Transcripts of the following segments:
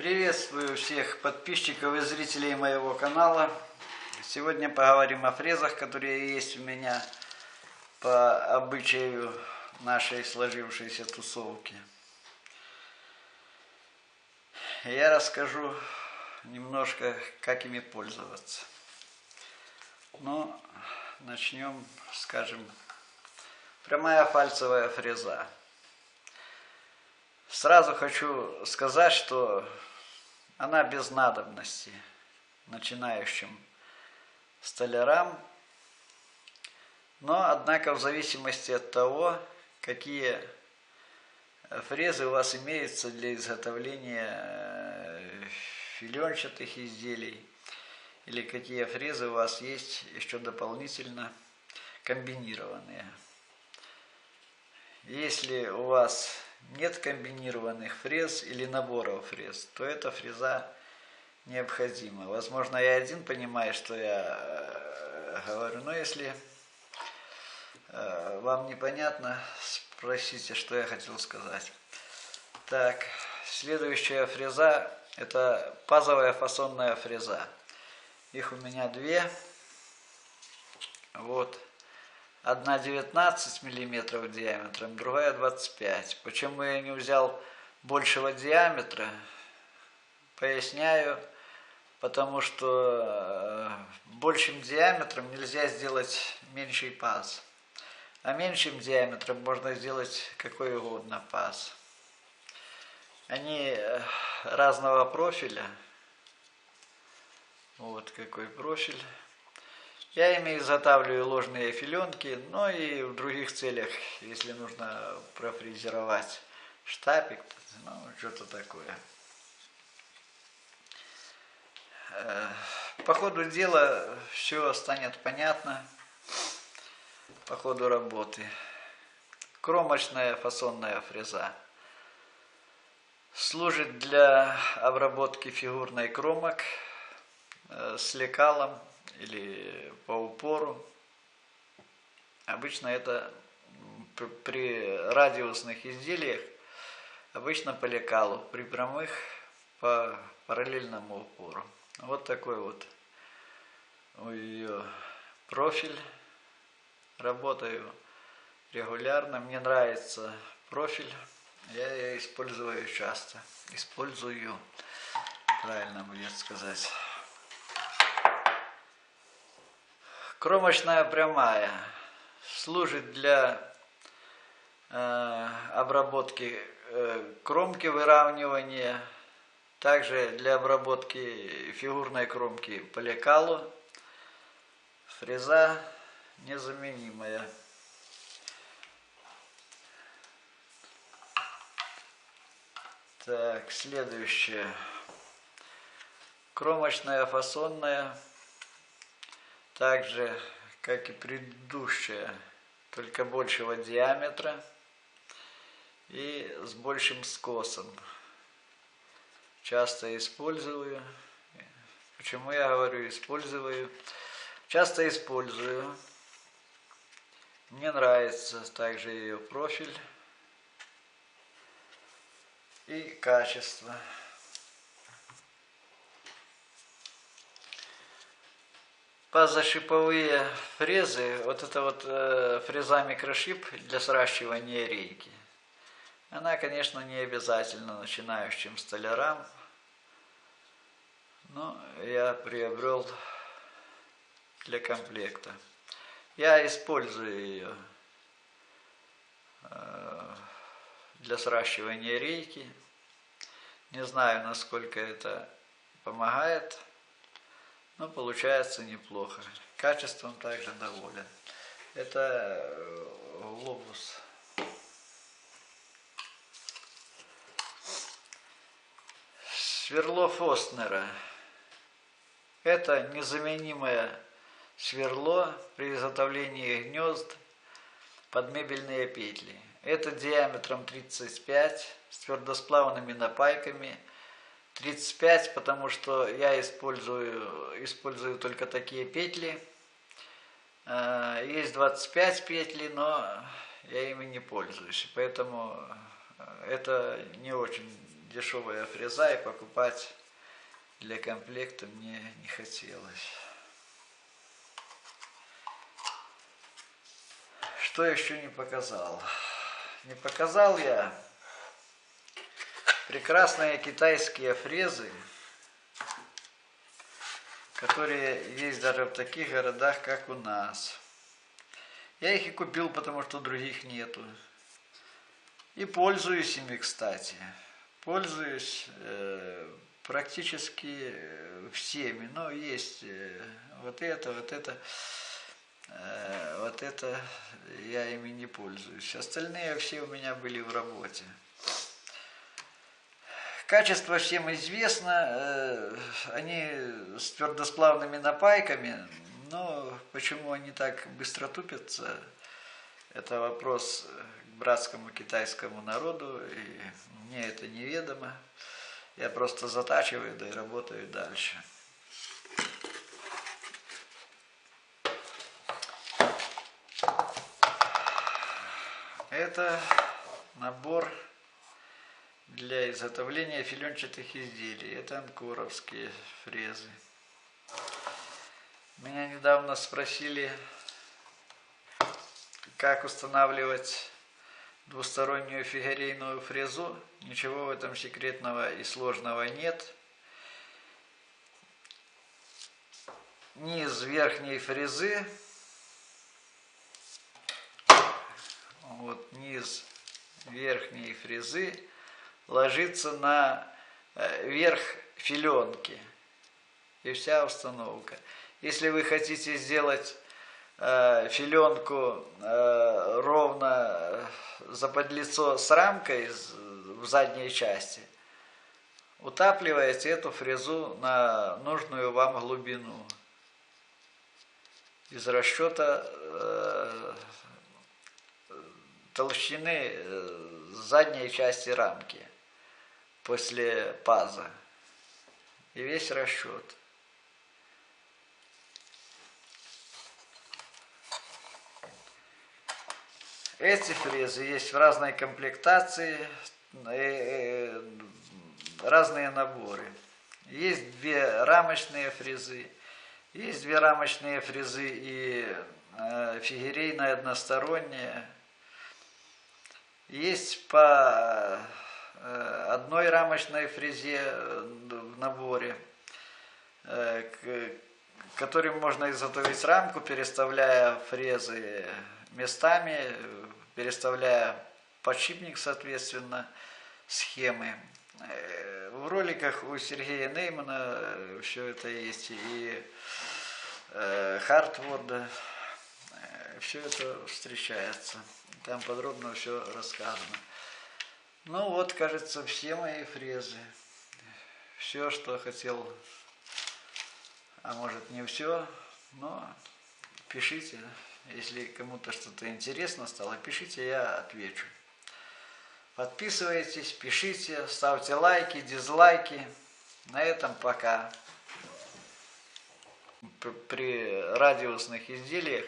Приветствую всех подписчиков и зрителей моего канала. Сегодня поговорим о фрезах, которые есть у меня по обычаю нашей сложившейся тусовки. Я расскажу немножко, как ими пользоваться. Но начнем, скажем, прямая фальцевая фреза. Сразу хочу сказать, что она без надобности начинающим столярам, но, однако, в зависимости от того, какие фрезы у вас имеются для изготовления филенчатых изделий, или какие фрезы у вас есть еще дополнительно комбинированные. Если у вас нет комбинированных фрез или наборов фрез, то эта фреза необходима. Возможно, я один понимаю, что я говорю, но если вам непонятно, спросите, что я хотел сказать. Так, следующая фреза – это пазовая фасонная фреза. Их у меня две. Вот. Одна 19 мм диаметром, другая 25. Почему я не взял большего диаметра? Поясняю, потому что большим диаметром нельзя сделать меньший паз. А меньшим диаметром можно сделать какой угодно паз. Они разного профиля. Вот какой профиль. Я ими изготавливаю ложные филенки, но и в других целях, если нужно профрезеровать штапик, ну, что-то такое. По ходу дела все станет понятно, по ходу работы. Кромочная фасонная фреза служит для обработки фигурной кромок с лекалом или по упору. Обычно это при радиусных изделиях, обычно по лекалу, при прямых по параллельному упору. Вот такой вот у ее профиль. Работаю регулярно. Мне нравится профиль. Я ее использую часто. Использую, правильно будет сказать. Кромочная прямая служит для обработки кромки, выравнивания, также для обработки фигурной кромки по лекалу. Фреза незаменимая. Так, следующее. Кромочная фасонная. Так же, как и предыдущая, только большего диаметра и с большим скосом. Часто использую. Почему я говорю использую? Часто использую. Мне нравится также ее профиль и качество. Пазошиповые фрезы, вот это вот фреза микрошип для сращивания рейки, она, конечно, не обязательно начинающим столярам, но я приобрел для комплекта. Я использую ее для сращивания рейки. Не знаю, насколько это помогает. Но получается неплохо. Качеством также доволен. Это глобус. Сверло Фостнера. Это незаменимое сверло при изготовлении гнезд под мебельные петли. Это диаметром 35 с твердосплавными напайками. 35, потому что я использую только такие петли. Есть 25 петли, но я ими не пользуюсь, поэтому это не очень дешевая фреза, и покупать для комплекта мне не хотелось. Что еще не показал? Не показал я прекрасные китайские фрезы, которые есть даже в таких городах, как у нас. Я их и купил, потому что других нету. И пользуюсь ими, кстати. Пользуюсь практически всеми. Но есть вот это я ими не пользуюсь. Остальные все у меня были в работе. Качество всем известно. Они с твердосплавными напайками. Но почему они так быстро тупятся, это вопрос к братскому китайскому народу, и мне это неведомо. Я просто затачиваю, да и работаю дальше. Это набор для изготовления филенчатых изделий. Это анкоровские фрезы. Меня недавно спросили, как устанавливать двустороннюю фигурейную фрезу. Ничего в этом секретного и сложного нет. Низ верхней фрезы, вот низ верхней фрезы ложится на верх филенки, и вся установка. Если вы хотите сделать филенку ровно заподлицо с рамкой в задней части, утапливаете эту фрезу на нужную вам глубину из расчета толщины задней части рамки после паза. И весь расчет. Эти фрезы есть в разной комплектации, разные наборы. Есть две рамочные фрезы, есть две рамочные фрезы и фигурейная односторонняя. Есть по одной рамочной фрезе в наборе, которым можно изготовить рамку, переставляя фрезы местами, переставляя подшипник, соответственно, схемы. В роликах у Сергея Неймана все это есть, и Хартворда, все это встречается. Там подробно все рассказано. Ну вот, кажется, все мои фрезы. Все, что хотел, а может не все, но пишите. Если кому-то что-то интересно стало, пишите, я отвечу. Подписывайтесь, пишите, ставьте лайки, дизлайки. На этом пока. При радиусных изделиях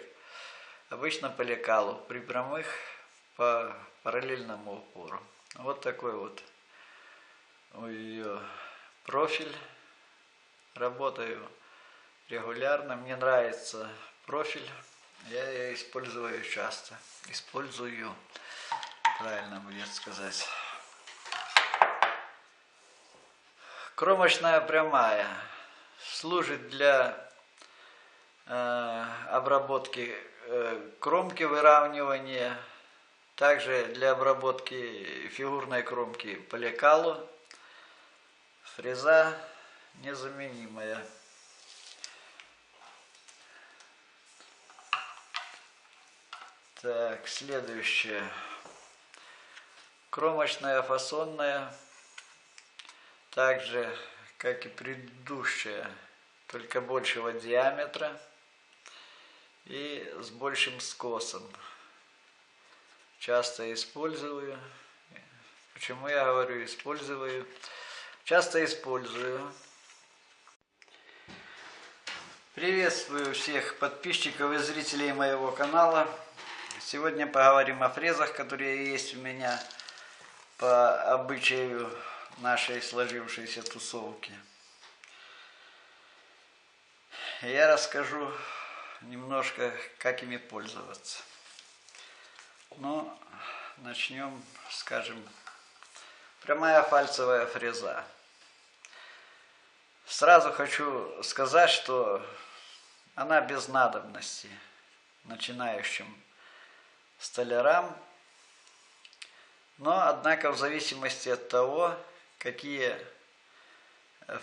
обычно по лекалу, при прямых по параллельному упору. Вот такой вот у ее профиль. Работаю регулярно, мне нравится профиль. Я ее использую часто. Использую, правильно будет сказать. Кромочная прямая служит для обработки кромки, выравнивания, также для обработки фигурной кромки по лекалу. Фреза незаменимая. Так, следующее. Кромочная фасонная, так же, как и предыдущая, только большего диаметра и с большим скосом. Часто использую. Почему я говорю использую? Часто использую. Приветствую всех подписчиков и зрителей моего канала. Сегодня поговорим о фрезах, которые есть у меня по обычаю нашей сложившейся тусовки. Я расскажу немножко, как ими пользоваться. Ну, начнем, скажем, прямая фальцевая фреза. Сразу хочу сказать, что она без надобности начинающим столярам, но, однако, в зависимости от того, какие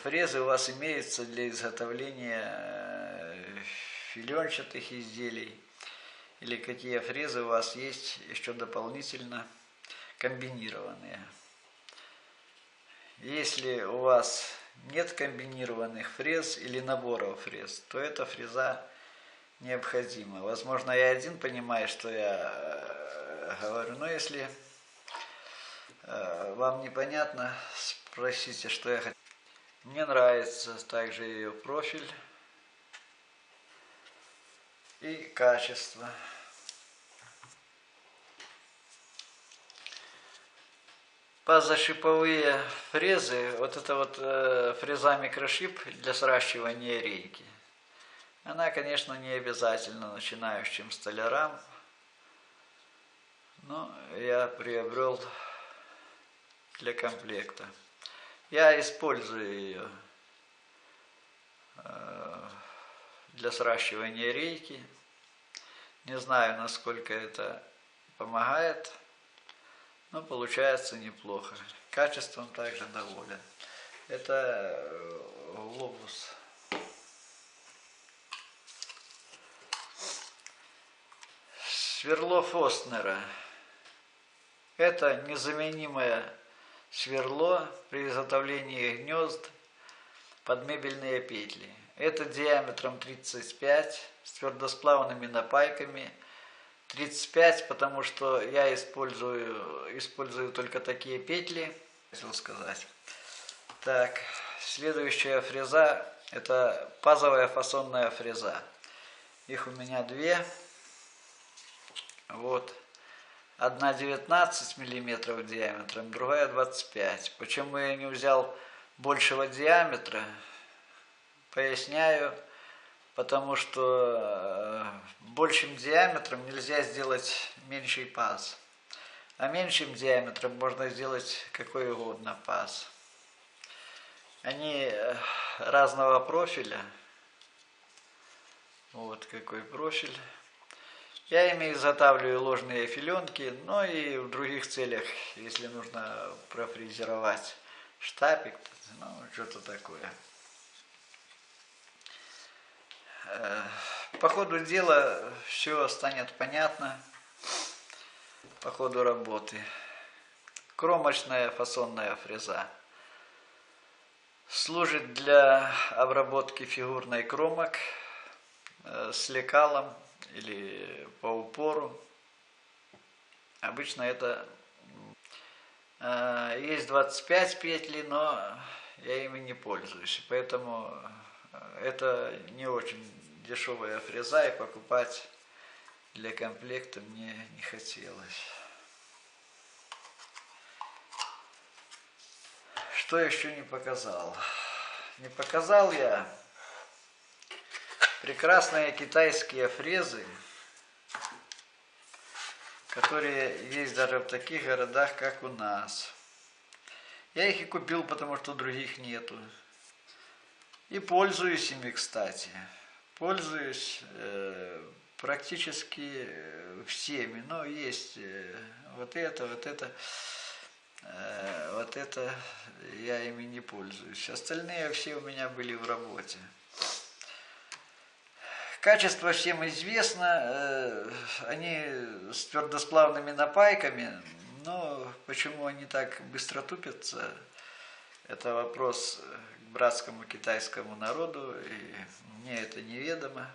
фрезы у вас имеются для изготовления филенчатых изделий, или какие фрезы у вас есть еще дополнительно комбинированные. Если у вас нет комбинированных фрез или наборов фрез, то эта фреза необходима. Возможно, я один понимаю, что я говорю, но если вам непонятно, спросите, что я хочу. Мне нравится также ее профиль и качество. Позашиповые фрезы, вот это вот фреза микрошип для сращивания рейки, она, конечно, не обязательно начинающим столярам, но я приобрел для комплекта. Я использую ее для сращивания рейки. Не знаю, насколько это помогает, но получается неплохо. Качеством также доволен. Это глобус. Сверло Фостнера. Это незаменимое сверло при изготовлении гнезд под мебельные петли. Это диаметром 35 с твердосплавными напайками. 35, потому что я использую только такие петли, хотел сказать. Так, следующая фреза — это пазовая фасонная фреза. Их у меня две. Вот. Одна 19 мм диаметром, другая 25. Почему я не взял большего диаметра? Поясняю. Потому что большим диаметром нельзя сделать меньший паз. А меньшим диаметром можно сделать какой угодно паз. Они разного профиля. Вот какой профиль. Я ими изготавливаю ложные филенки, но и в других целях, если нужно профрезеровать штапик, ну, что-то такое. По ходу дела все станет понятно по ходу работы. Кромочная фасонная фреза служит для обработки фигурной кромок с лекалом или по упору. Обычно это есть 25 петель, но я ими не пользуюсь, поэтому это не очень дешевая фреза, и покупать для комплекта мне не хотелось. Что еще не показал? Не показал я прекрасные китайские фрезы, которые есть даже в таких городах, как у нас. Я их и купил, потому что других нету. И пользуюсь ими, кстати. Пользуюсь практически всеми. Но есть вот это я ими не пользуюсь. Остальные все у меня были в работе. Качество всем известно. Они с твердосплавными напайками. Но почему они так быстро тупятся? Это вопрос к братскому китайскому народу, и мне это неведомо.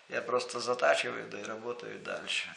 Я просто затачиваю, да и работаю дальше.